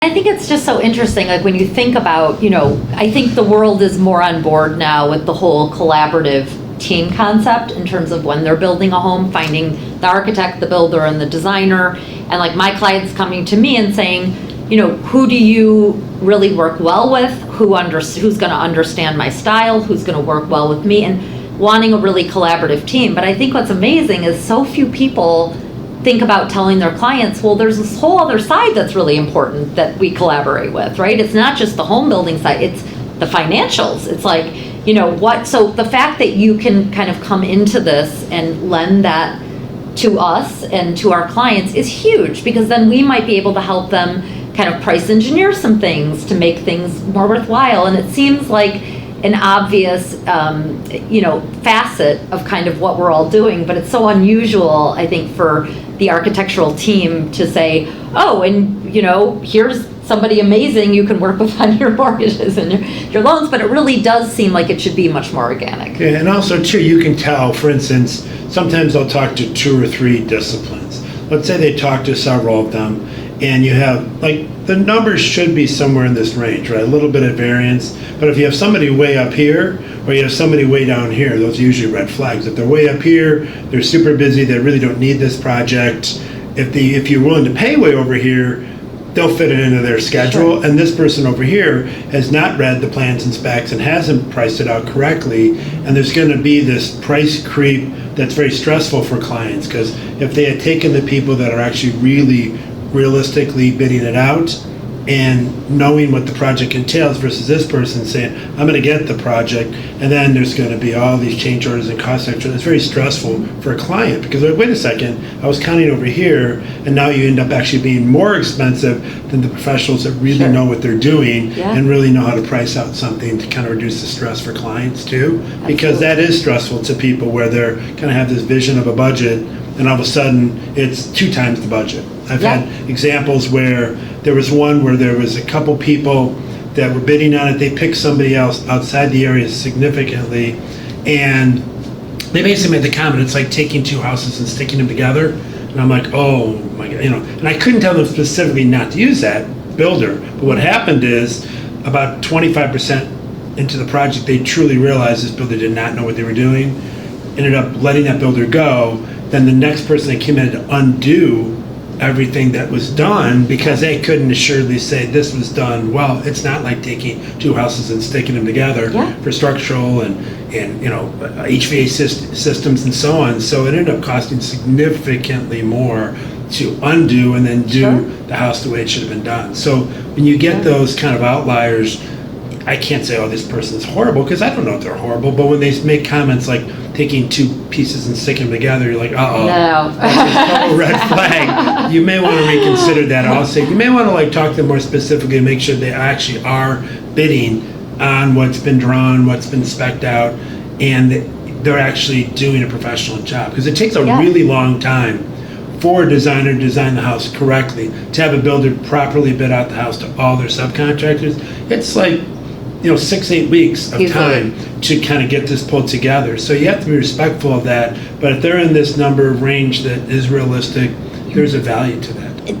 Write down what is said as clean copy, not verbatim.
I think it's just so interesting, like when you think about, I think the world is more on board now with the whole collaborative team concept in terms of when they're building a home, finding the architect, the builder, and the designer. And like my clients coming to me and saying, who do you really work well with? Who's going to understand my style? Who's going to work well with me? And wanting a really collaborative team. But I think what's amazing is so few people think about telling their clients, well, there's this whole other side that's really important that we collaborate with, right? It's not just the home building side, it's the financials. It's like, so the fact that you can kind of come into this and lend that to us and to our clients is huge, because then we might be able to help them kind of price engineer some things to make things more worthwhile. And it seems like an obvious, facet of kind of what we're all doing, but it's so unusual, I think, for the architectural team to say, oh, and here's somebody amazing you can work with on your mortgages and your loans, but it really does seem like it should be much more organic. Yeah, and also too, you can tell, for instance, sometimes I'll talk to 2 or 3 disciplines. Let's say they talk to several of them, and you have, the numbers should be somewhere in this range, right? A little bit of variance. But if you have somebody way up here, or you have somebody way down here, those are usually red flags. If they're way up here, they're super busy, they really don't need this project. If you're willing to pay way over here, they'll fit it into their schedule. Sure. And this person over here has not read the plans and specs and hasn't priced it out correctly. And there's going to be this price creep that's very stressful for clients, because if they had taken the people that are actually really realistically bidding it out and knowing what the project entails versus this person saying, I'm going to get the project, and then there's going to be all these change orders and cost extra. It's very stressful for a client, because wait a second, I was counting over here, and now you end up actually being more expensive than the professionals that really know what they're doing and really know how to price out something to kind of reduce the stress for clients too. Because that is stressful to people, where they're kind of have this vision of a budget, and all of a sudden it's 2 times the budget. I've had examples where there was one where there was a couple people that were bidding on it. They picked somebody else outside the area significantly, and they basically made the comment, it's like taking 2 houses and sticking them together. And I'm like, oh my God, and I couldn't tell them specifically not to use that builder. But what happened is, about 25% into the project, they truly realized this builder did not know what they were doing, ended up letting that builder go. Then the next person that came in had to undo everything that was done, because they couldn't assuredly say this was done well. It's not like taking 2 houses and sticking them together for structural and HVAC systems and so on. So it ended up costing significantly more to undo and then do the house the way it should have been done. So when you get those kind of outliers, I can't say, oh, this person's horrible, because I don't know if they're horrible, but when they make comments like taking 2 pieces and sticking them together, you're like, uh-oh, that's a total red flag. You may want to reconsider that. I'll say you may want to talk to them more specifically and make sure they actually are bidding on what's been drawn, what's been spec'd out, and they're actually doing a professional job. Because it takes a really long time for a designer to design the house correctly, to have a builder properly bid out the house to all their subcontractors. It's like 6-8 weeks of time to kind of get this pulled together. So you have to be respectful of that. But if they're in this number range that is realistic, there's a value to that.